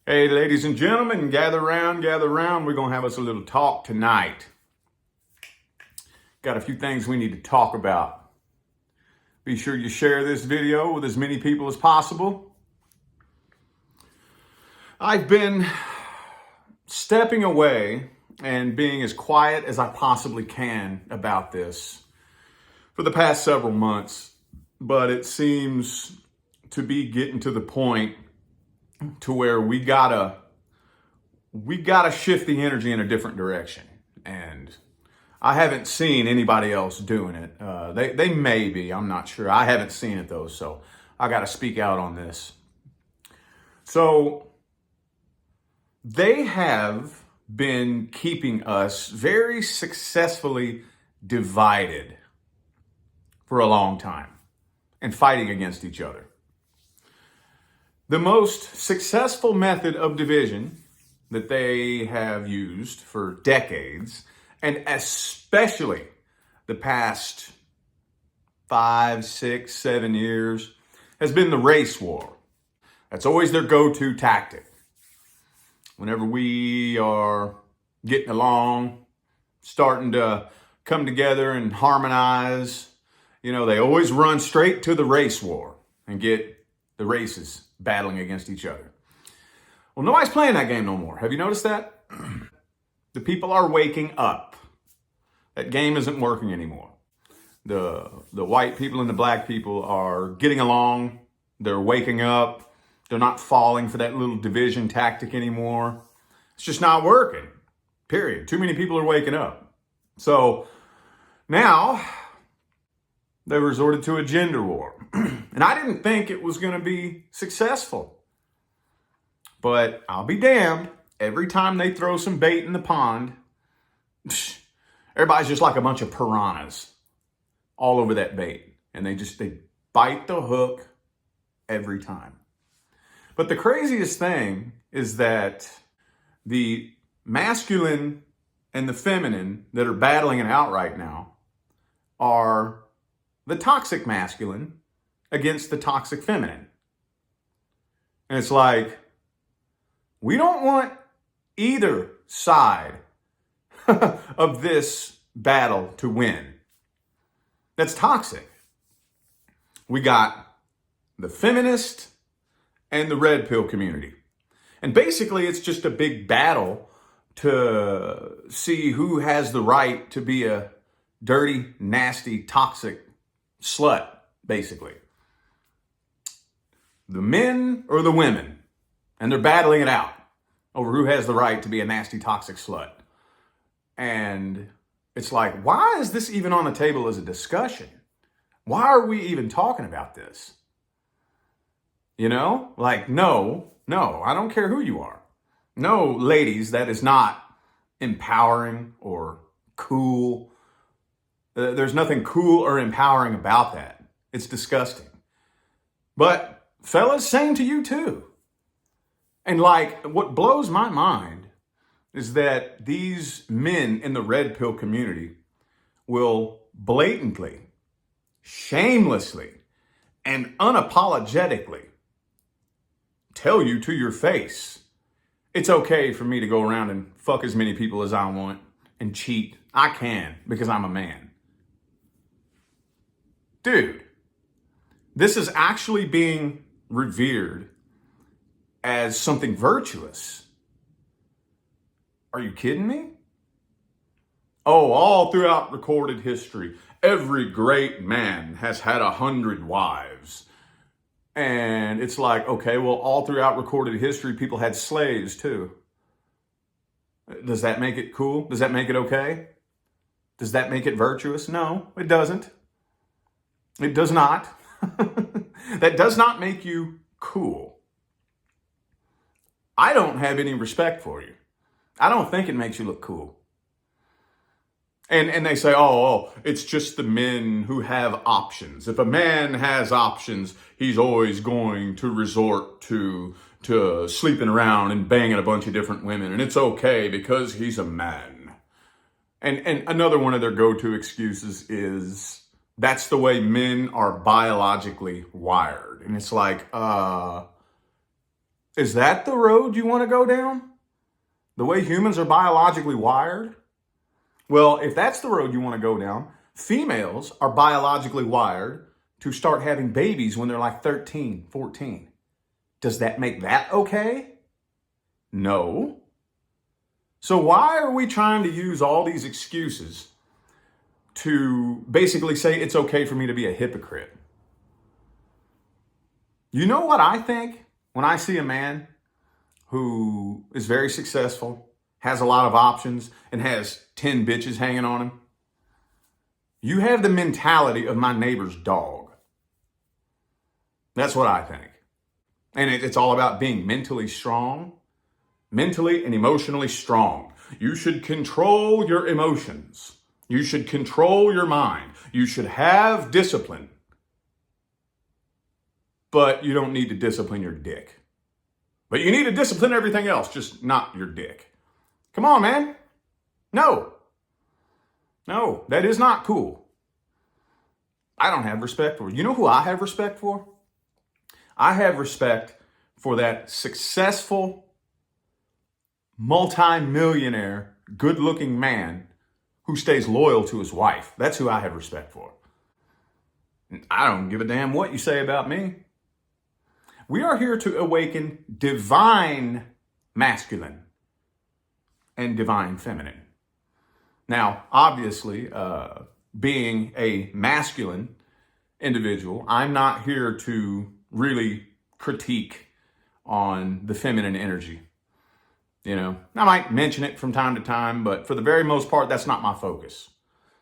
Hey, ladies and gentlemen, gather round, gather round. We're going to have us a little talk tonight. Got a few things we need to talk about. Be sure you share this video with as many people as possible. I've been stepping away and being as quiet as I possibly can about this for the past several months, but it seems to be getting to the point to where we gotta shift the energy in a different direction. And I haven't seen anybody else doing it. They may be, I'm not sure. I haven't seen it though, so I gotta speak out on this. So they have been keeping us very successfully divided for a long time and fighting against each other. The most successful method of division that they have used for decades, and especially the past 5, 6, 7 years, has been the race war. That's always their go-to tactic. Whenever we are getting along, starting to come together and harmonize, they always run straight to the race war and get the races battling against each other. Well, nobody's playing that game no more. Have you noticed that? The people are waking up. That game isn't working anymore. The white people and the black people are getting along. They're waking up. They're not falling for that little division tactic anymore. It's just not working. Period. Too many people are waking up. So now they resorted to a gender war. And I didn't think it was going to be successful. But I'll be damned. Every time they throw some bait in the pond, everybody's just like a bunch of piranhas all over that bait. And they bite the hook every time. But the craziest thing is that the masculine and the feminine that are battling it out right now are the toxic masculine against the toxic feminine. And it's like, we don't want either side of this battle to win. That's toxic. We got the feminist and the red pill community. And basically it's just a big battle to see who has the right to be a dirty, nasty, toxic slut, basically. The men or the women, and they're battling it out over who has the right to be a nasty, toxic slut. And it's like, why is this even on the table as a discussion? Why are we even talking about this? No, I don't care who you are. No, ladies, that is not empowering or cool. There's nothing cool or empowering about that. It's disgusting. But fellas, same to you too. And what blows my mind is that these men in the red pill community will blatantly, shamelessly, and unapologetically tell you to your face, it's okay for me to go around and fuck as many people as I want and cheat. I can because I'm a man. Dude, this is actually being revered as something virtuous. Are you kidding me? Oh, all throughout recorded history, every great man has had 100 wives. And it's like, okay, well, all throughout recorded history, people had slaves too. Does that make it cool? Does that make it okay? Does that make it virtuous? No, it doesn't. It does not. That does not make you cool. I don't have any respect for you. I don't think it makes you look cool. And they say, oh, it's just the men who have options. If a man has options, he's always going to resort to sleeping around and banging a bunch of different women. And it's okay because he's a man. And another one of their go-to excuses is, that's the way men are biologically wired. And it's like, Is that the road you want to go down? The way humans are biologically wired? Well, if that's the road you want to go down, females are biologically wired to start having babies when they're like 13, 14. Does that make that okay? No. So why are we trying to use all these excuses to basically say it's okay for me to be a hypocrite? You know what I think when I see a man who is very successful, has a lot of options, and has 10 bitches hanging on him? You have the mentality of my neighbor's dog. That's what I think. And it's all about being mentally strong, mentally and emotionally strong. You should control your emotions. You should control your mind. You should have discipline. But you don't need to discipline your dick. But you need to discipline everything else, just not your dick. Come on, man. No, that is not cool. I don't have respect for it. You know who I have respect for? I have respect for that successful, multi-millionaire, good-looking man who stays loyal to his wife. That's who I have respect for. I don't give a damn what you say about me. We are here to awaken divine masculine and divine feminine. Now, obviously, being a masculine individual, I'm not here to really critique on the feminine energy. You know, I might mention it from time to time, but for the very most part, that's not my focus.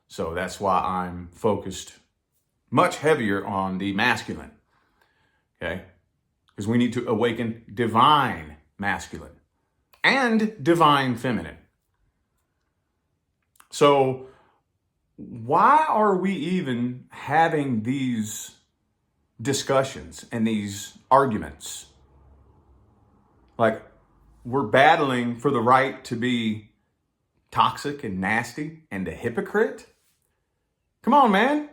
So that's why I'm focused much heavier on the masculine. Okay? Because we need to awaken divine masculine and divine feminine. So why are we even having these discussions and these arguments? Like, we're battling for the right to be toxic and nasty and a hypocrite? Come on, man.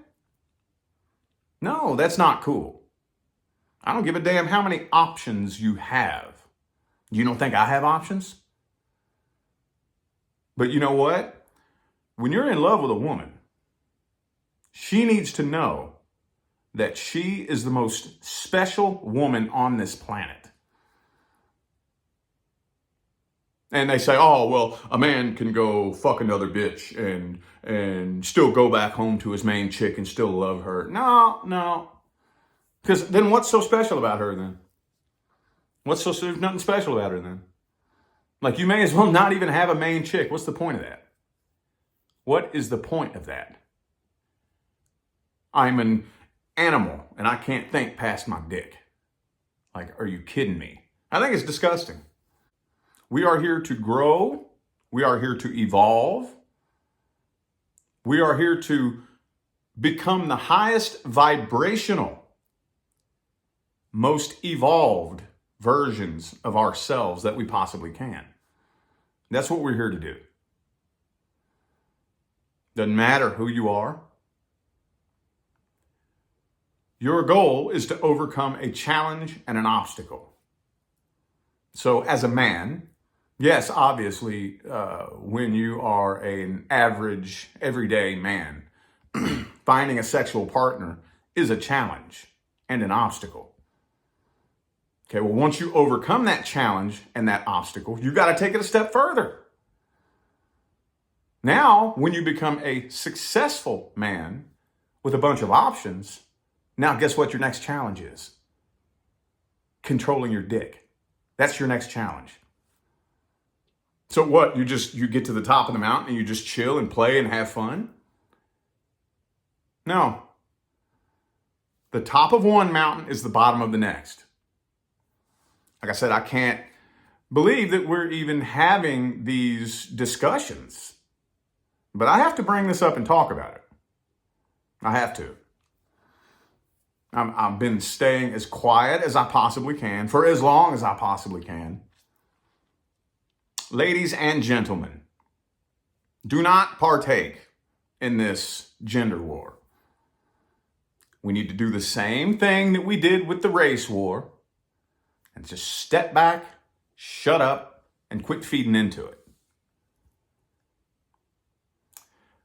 No, that's not cool. I don't give a damn how many options you have. You don't think I have options? But you know what? When you're in love with a woman, she needs to know that she is the most special woman on this planet. And they say, oh, well, a man can go fuck another bitch and still go back home to his main chick and still love her. No. Because then what's so special about her then? There's nothing special about her then. Like, you may as well not even have a main chick. What's the point of that? What is the point of that? I'm an animal and I can't think past my dick. Like, are you kidding me? I think it's disgusting. We are here to grow. We are here to evolve. We are here to become the highest vibrational, most evolved versions of ourselves that we possibly can. That's what we're here to do. Doesn't matter who you are. Your goal is to overcome a challenge and an obstacle. So as a man, yes, obviously, when you are an average, everyday man, finding a sexual partner is a challenge and an obstacle. Okay, well, once you overcome that challenge and that obstacle, you got to take it a step further. Now, when you become a successful man with a bunch of options, now guess what your next challenge is? Controlling your dick. That's your next challenge. So what, you get to the top of the mountain and you just chill and play and have fun? No. The top of one mountain is the bottom of the next. Like I said, I can't believe that we're even having these discussions. But I have to bring this up and talk about it. I have to. I've been staying as quiet as I possibly can for as long as I possibly can. Ladies and gentlemen, do not partake in this gender war. We need to do the same thing that we did with the race war. and just step back, shut up, and quit feeding into it.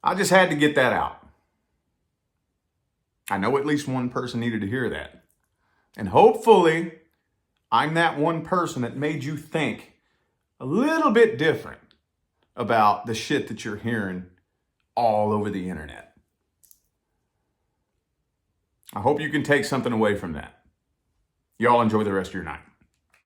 I just had to get that out. I know at least one person needed to hear that. And hopefully, I'm that one person that made you think a little bit different about the shit that you're hearing all over the internet. I hope you can take something away from that. Y'all enjoy the rest of your night.